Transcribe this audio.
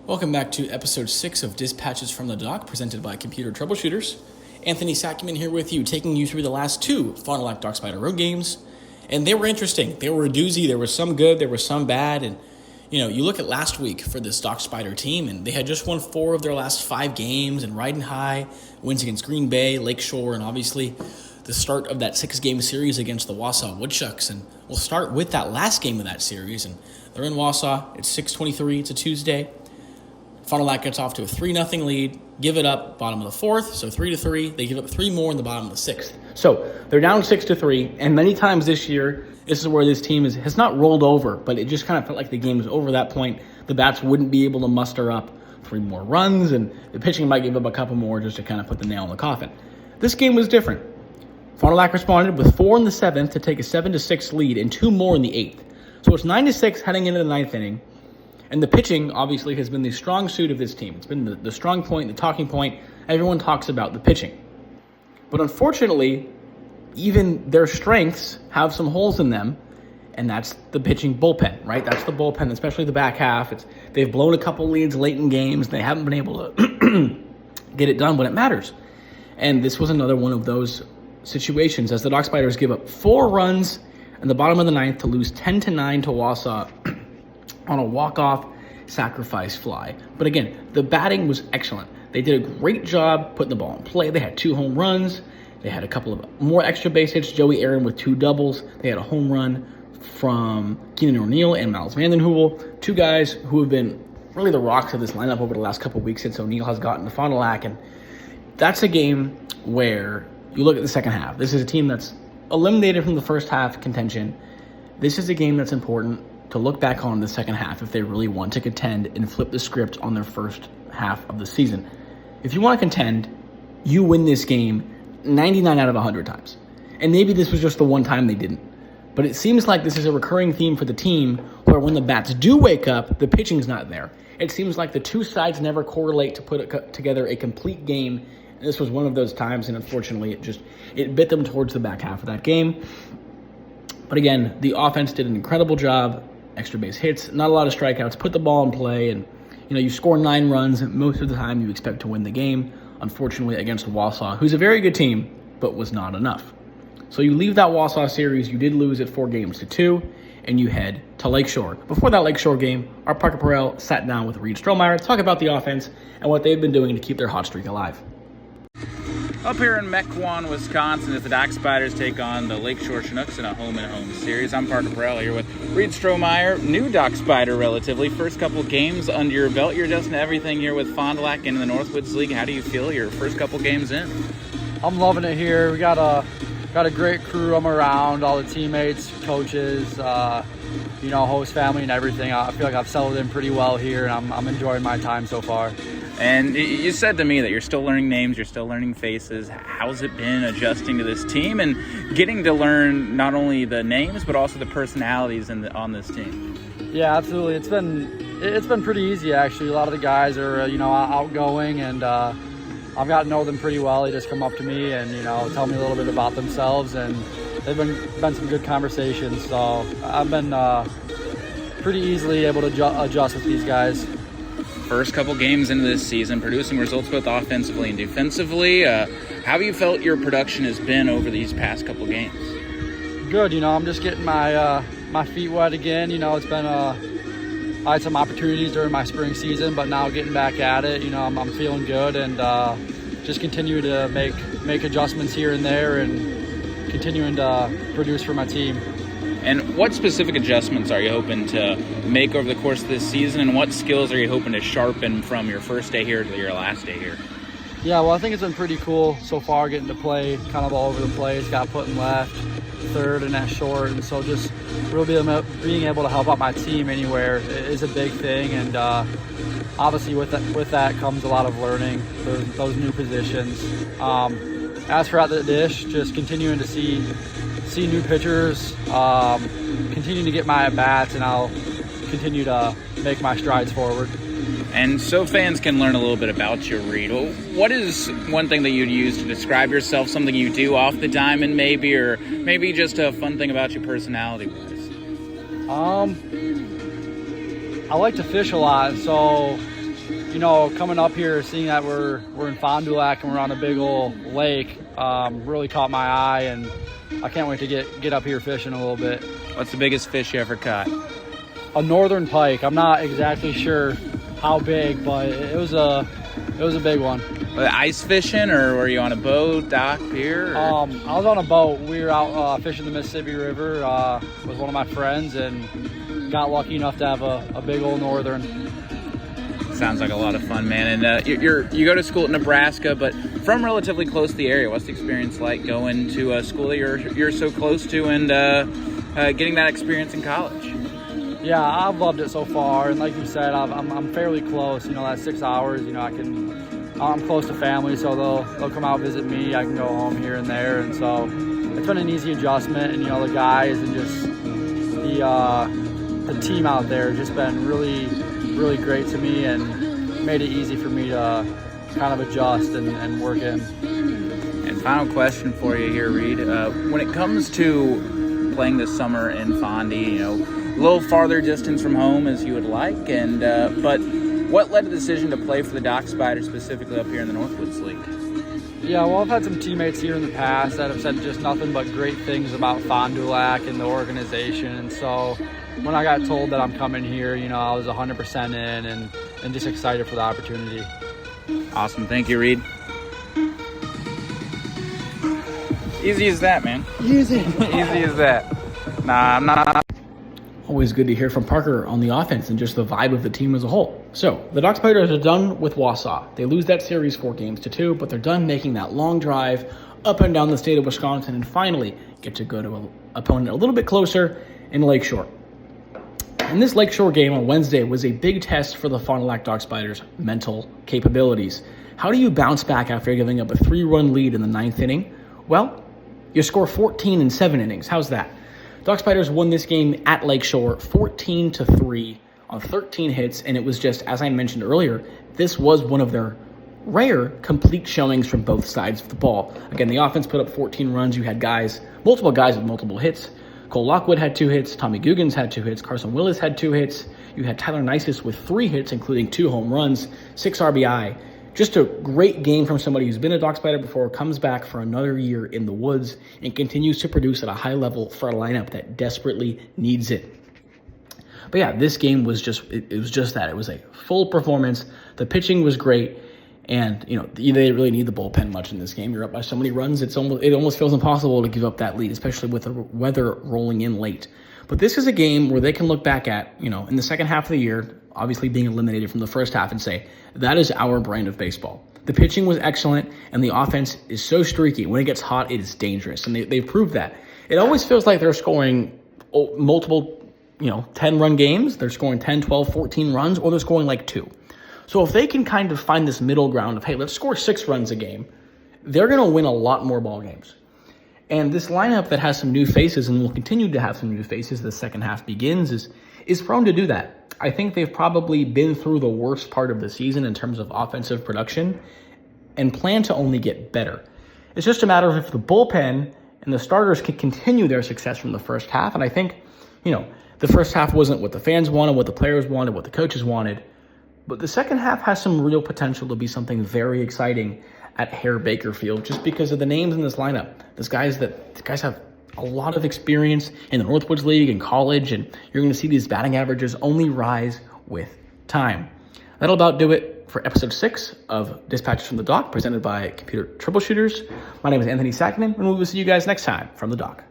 Welcome back to episode 6 of Dispatches from the Dock, presented by Computer Troubleshooters. Anthony Sackman here with you, taking you through the last two Fond du Lac Dock Spider road games. And they were interesting. They were a doozy. There was some good, there was some bad. And, you look at last week for this Dock Spider team, and they had just won 4 of their last 5 games and riding high, wins against Green Bay, Lakeshore, and obviously the start of that 6-game series against the Wausau Woodchucks. And we'll start with that last game of that series. And they're in Wausau. It's 6:23. It's a Tuesday. Fond du Lac gets off to a 3-0 lead, give it up bottom of the 4th, so 3-3. They give up 3 more in the bottom of the 6th. So they're down 6-3, and many times this year, this is where this team has not rolled over, but it just kind of felt like the game was over that point. The bats wouldn't be able to muster up 3 more runs, and the pitching might give up a couple more just to kind of put the nail in the coffin. This game was different. Fond du Lac responded with 4 in the 7th to take a 7-6 lead and 2 more in the 8th. So it's 9-6 heading into the 9th inning. And the pitching, obviously, has been the strong suit of this team. It's been the strong point, the talking point. Everyone talks about the pitching. But unfortunately, even their strengths have some holes in them, and that's the pitching bullpen, right? That's the bullpen, especially the back half. They've blown a couple leads late in games. They haven't been able to get it done when it matters. And this was another one of those situations as the Dock Spiders give up 4 runs in the bottom of the 9th to lose 10-9 to Wausau on a walk-off sacrifice fly. But again, the batting was excellent. They did a great job putting the ball in play. They had 2 home runs. They had a couple of more extra base hits. Joey Aaron with 2 doubles. They had a home run from Keenan O'Neill and Miles Vandenheuvel, 2 guys who have been really the rocks of this lineup over the last couple of weeks since O'Neill has gotten to Fond du Lac. And that's a game where you look at the second half. This is a team that's eliminated from the first half contention. This is a game that's important to look back on in the second half if they really want to contend and flip the script on their first half of the season. If you want to contend, you win this game 99 out of 100 times. And maybe this was just the one time they didn't. But it seems like this is a recurring theme for the team where when the bats do wake up, the pitching's not there. It seems like the two sides never correlate to put together a complete game. And this was one of those times, and unfortunately it bit them towards the back half of that game. But again, the offense did an incredible job. Extra base hits, not a lot of strikeouts, put the ball in play, and you score 9 runs. Most of the time you expect to win the game. Unfortunately, against Wausau, who's a very good team, but was not enough. So you leave that Wausau series. You did lose it 4-2, and you head to Lakeshore. Before that Lakeshore game, our Parker Perel sat down with Reed Strohmeyer to talk about the offense and what they've been doing to keep their hot streak alive. Up here in Mequon, Wisconsin, as the Dock Spiders take on the Lakeshore Chinooks in a home-and-home series. I'm Parker Perel here with Reed Strohmeyer, new Dock Spider relatively. First couple games under your belt. You're adjusting to everything here with Fond du Lac in the Northwoods League. How do you feel your first couple games in? I'm loving it here. We got a great crew. I'm around, all the teammates, coaches, host family and everything. I feel like I've settled in pretty well here, and I'm enjoying my time so far. And you said to me that you're still learning names, you're still learning faces. How's it been adjusting to this team and getting to learn not only the names but also the personalities on this team? Yeah, absolutely. It's been pretty easy actually. A lot of the guys are outgoing, and I've got to know them pretty well. They just come up to me and tell me a little bit about themselves, and they've been some good conversations. So I've been pretty easily able to adjust with these guys. First couple games into this season, producing results both offensively and defensively. How have you felt your production has been over these past couple games? Good. I'm just getting my feet wet again. It's been I had some opportunities during my spring season, but now getting back at it, I'm feeling good, and just continue to make adjustments here and there and continuing to produce for my team. And what specific adjustments are you hoping to make over the course of this season, and what skills are you hoping to sharpen from your first day here to your last day here? Yeah, well, I think it's been pretty cool so far getting to play kind of all over the place. Got put in left, third, and at short, and so just really being able to help out my team anywhere is a big thing. And obviously with that comes a lot of learning those new positions. As for at the dish, just continuing to see new pitchers, continue to get my at-bats, and I'll continue to make my strides forward. And so fans can learn a little bit about you, Reed. What is one thing that you'd use to describe yourself, something you do off the diamond maybe, or maybe just a fun thing about you personality-wise? I like to fish a lot, so coming up here, seeing that we're in Fond du Lac and we're on a big old lake, really caught my eye, and I can't wait to get up here fishing a little bit. What's the biggest fish you ever caught? A northern pike. I'm not exactly sure how big, but it was a big one. Ice fishing, or were you on a boat, dock, pier? I was on a boat. We were out fishing the Mississippi River with one of my friends, and got lucky enough to have a big old northern. Sounds like a lot of fun, man. And you go to school at Nebraska, but from relatively close to the area. What's the experience like going to a school that you're so close to, and getting that experience in college? Yeah, I've loved it so far, and like you said, I'm fairly close. That 6 hours. I'm close to family, so they'll come out visit me. I can go home here and there, and so it's been an easy adjustment. And the guys and just the team out there have just been really, really great to me, and made it easy for me to kind of adjust and work in. And final question for you here, Reed. When it comes to playing this summer in Fondy, a little farther distance from home as you would like, and but what led to the decision to play for the Dock Spiders, specifically up here in the Northwoods League? Yeah, well, I've had some teammates here in the past that have said just nothing but great things about Fond du Lac and the organization, and so when I got told that I'm coming here, I was 100% in and just excited for the opportunity. Awesome. Thank you, Reed. Easy as that, man. Easy. Easy as that. Nah, I'm not. Always good to hear from Parker on the offense and just the vibe of the team as a whole. So, the Dock Spiders are done with Wausau. They lose that series 4-2, but they're done making that long drive up and down the state of Wisconsin and finally get to go to an opponent a little bit closer in Lakeshore. And this Lakeshore game on Wednesday was a big test for the Fond du Lac Dock Spiders' mental capabilities. How do you bounce back after giving up a 3-run lead in the 9th inning? Well, you score 14 in 7 innings. How's that? Dock Spiders won this game at Lakeshore 14-3 on 13 hits, and it was just, as I mentioned earlier, this was one of their rare complete showings from both sides of the ball. Again, the offense put up 14 runs. You had multiple guys with multiple hits. Cole Lockwood had 2 hits. Tommy Guggens had 2 hits. Carson Willis had 2 hits. You had Tyler Nisus with 3 hits, including 2 home runs, 6 RBI. Just a great game from somebody who's been a Dock Spider before, comes back for another year in the woods, and continues to produce at a high level for a lineup that desperately needs it. But yeah, this game was it was just that. It was a full performance. The pitching was great, and they didn't really need the bullpen much in this game. You're up by so many runs, it almost feels impossible to give up that lead, especially with the weather rolling in late. But this is a game where they can look back at, in the second half of the year, obviously being eliminated from the first half, and say, that is our brand of baseball. The pitching was excellent, and the offense is so streaky. When it gets hot, it is dangerous, and they've proved that. It always feels like they're scoring multiple, 10-run games. They're scoring 10, 12, 14 runs, or they're scoring like 2. So if they can kind of find this middle ground of, hey, let's score 6 runs a game, they're going to win a lot more ball games. And this lineup that has some new faces and will continue to have some new faces as the second half begins is prone to do that. I think they've probably been through the worst part of the season in terms of offensive production and plan to only get better. It's just a matter of if the bullpen and the starters can continue their success from the first half. And I think, the first half wasn't what the fans wanted, what the players wanted, what the coaches wanted. But the second half has some real potential to be something very exciting at Hare Baker Field, just because of the names in this lineup. These guys have a lot of experience in the Northwoods League and college, and you're going to see these batting averages only rise with time. That'll about do it for episode 6 of Dispatches from the Dock, presented by Computer Troubleshooters. My name is Anthony Sackman, and we will see you guys next time from the Dock.